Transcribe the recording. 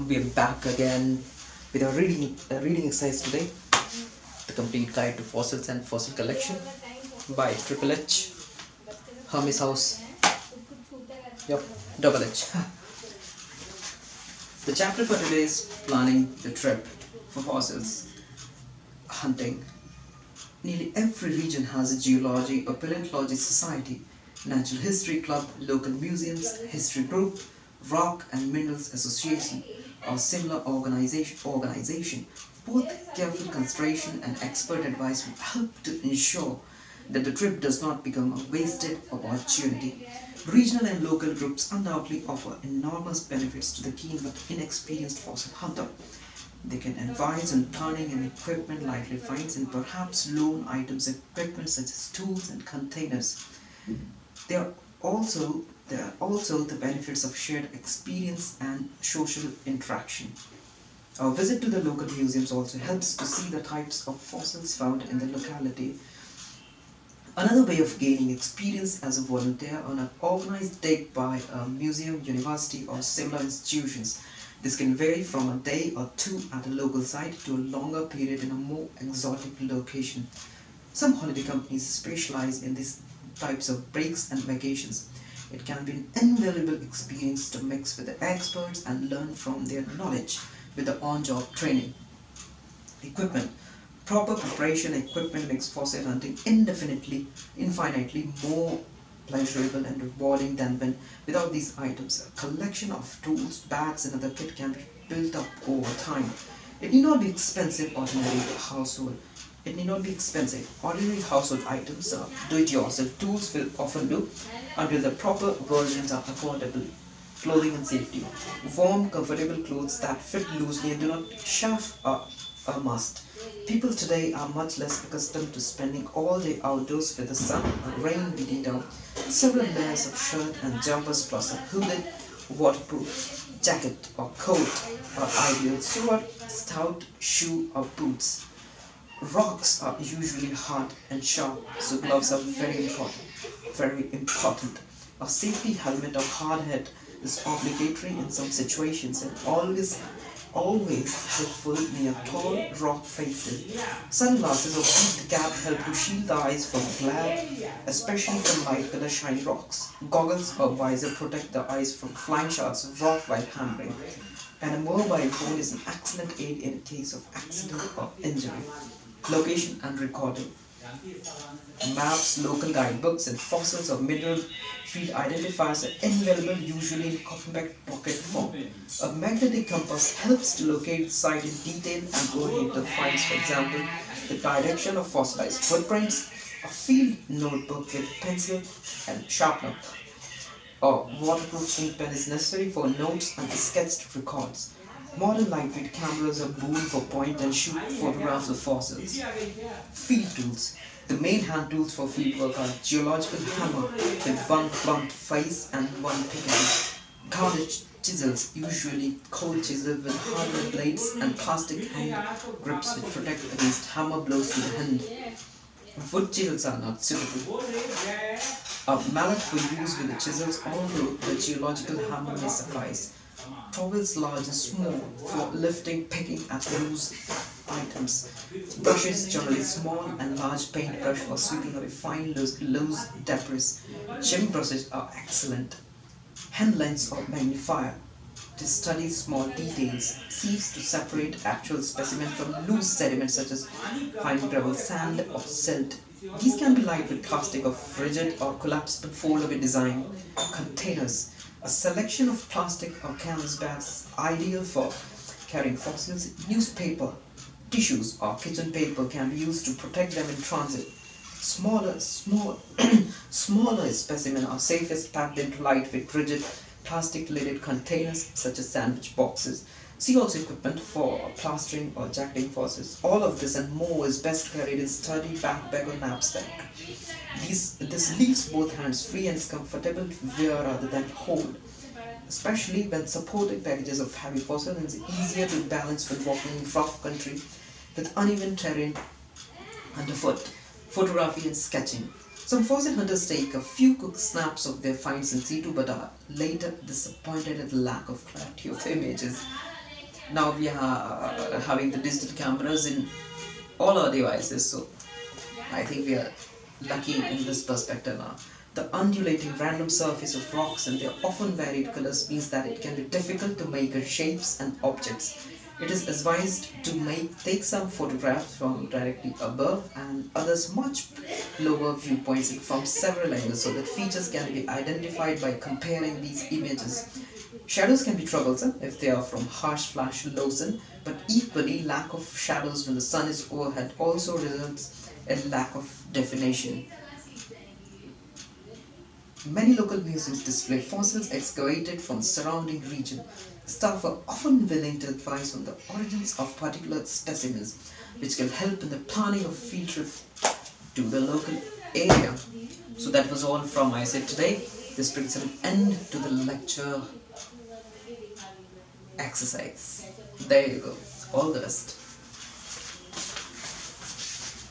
We're back again with our reading exercise today. The Complete Guide to Fossils and Fossil Collection by Triple H, Hermes House. Yup, Double H. The chapter for today is planning the trip for fossils hunting. Nearly every region has a geology or paleontology society, natural history club, local museums, history group, rock and minerals association, or similar organization. Both careful consideration and expert advice will help to ensure that the trip does not become a wasted opportunity. Regional and local groups undoubtedly offer enormous benefits to the keen but inexperienced fossil hunter. They can advise on turning in equipment likely finds and perhaps loan items and equipment such as tools and containers. There are also the benefits of shared experience and social interaction. A visit to the local museums also helps to see the types of fossils found in the locality. Another way of gaining experience as a volunteer on an organized dig by a museum, university, or similar institutions. This can vary from a day or two at a local site to a longer period in a more exotic location. Some holiday companies specialize in these types of breaks and vacations. It can be an invaluable experience to mix with the experts and learn from their knowledge with the on-job training. Equipment. Proper preparation equipment makes fossil hunting infinitely more pleasurable and rewarding than when without these items. A collection of tools, bags, and other kit can be built up over time. It need not be expensive ordinary household. It need not be expensive. Ordinary household items, do-it-yourself tools will often do until the proper versions are affordable. Clothing and safety. Warm, comfortable clothes that fit loosely and do not chafe are a must. People today are much less accustomed to spending all day outdoors with the sun or rain beating down. Several layers of shirt and jumpers plus a hooded waterproof jacket or coat are ideal. So are stout shoe or boots. Rocks are usually hard and sharp, so gloves are very important. Very important. A safety helmet or hard hat is obligatory in some situations and always helpful near tall rock faces. Sunglasses or peaked cap help to shield the eyes from glare, especially from light color shiny rocks. Goggles or visor protect the eyes from flying shots of rock while hammering. And a mobile phone is an excellent aid in case of accident or injury. Location and recording. Maps, local guidebooks, and fossils of mineral field identifiers are invaluable, usually in compact pocket form. A magnetic compass helps to locate the site in detail and coordinate the finds, for example, the direction of fossilized footprints. A field notebook with pencil and sharpener. A waterproof ink pen is necessary for notes and sketched records. Modern lightweight cameras are boon for point and shoot photographs of fossils. Field tools. The main hand tools for field work are geological hammer with one blunt face and one pickaxe. Guarded chisels, usually cold chisel with hardware blades and plastic hand grips which protect against hammer blows to the hand. Wood chisels are not suitable. A mallet for use with the chisels, although the geological hammer may suffice. Trowels large and small for lifting, picking at loose items. Brushes generally small and large paintbrush for sweeping away fine loose debris. Gem brushes are excellent. Hand lens or magnifier to study small details. Sieves to separate actual specimen from loose sediment such as fine gravel, sand, or silt. These can be lightweight plastic of rigid or collapsible fold-away design. Containers. A selection of plastic or canvas bags is ideal for carrying fossils. Newspaper, tissues, or kitchen paper can be used to protect them in transit. Smaller specimens are safest packed into lightweight, rigid, plastic-lidded containers such as sandwich boxes. See also equipment for plastering or jacketing fossils. All of this and more is best carried in sturdy backpack or knapsack. This leaves both hands free and is comfortable to wear rather than hold, especially when supporting packages of heavy fossils, and is easier to balance when walking in rough country with uneven terrain underfoot. Photography and sketching. Some fossil hunters take a few quick snaps of their finds in situ but are later disappointed at the lack of clarity of the images. Now we are having the digital cameras in all our devices, so I think we are lucky in this perspective now. The undulating random surface of rocks and their often varied colors means that it can be difficult to make out shapes and objects. It is advised to take some photographs from directly above and others much lower viewpoints from several angles so that features can be identified by comparing these images. Shadows can be troublesome if they are from harsh flash low sun, but equally lack of shadows when the sun is overhead also results in lack of definition. Many local museums display fossils excavated from the surrounding region. Staff are often willing to advise on the origins of particular specimens, which can help in the planning of a field trip to the local area. So that was all from my side today. This brings an end to the lecture exercise. There you go. All the best.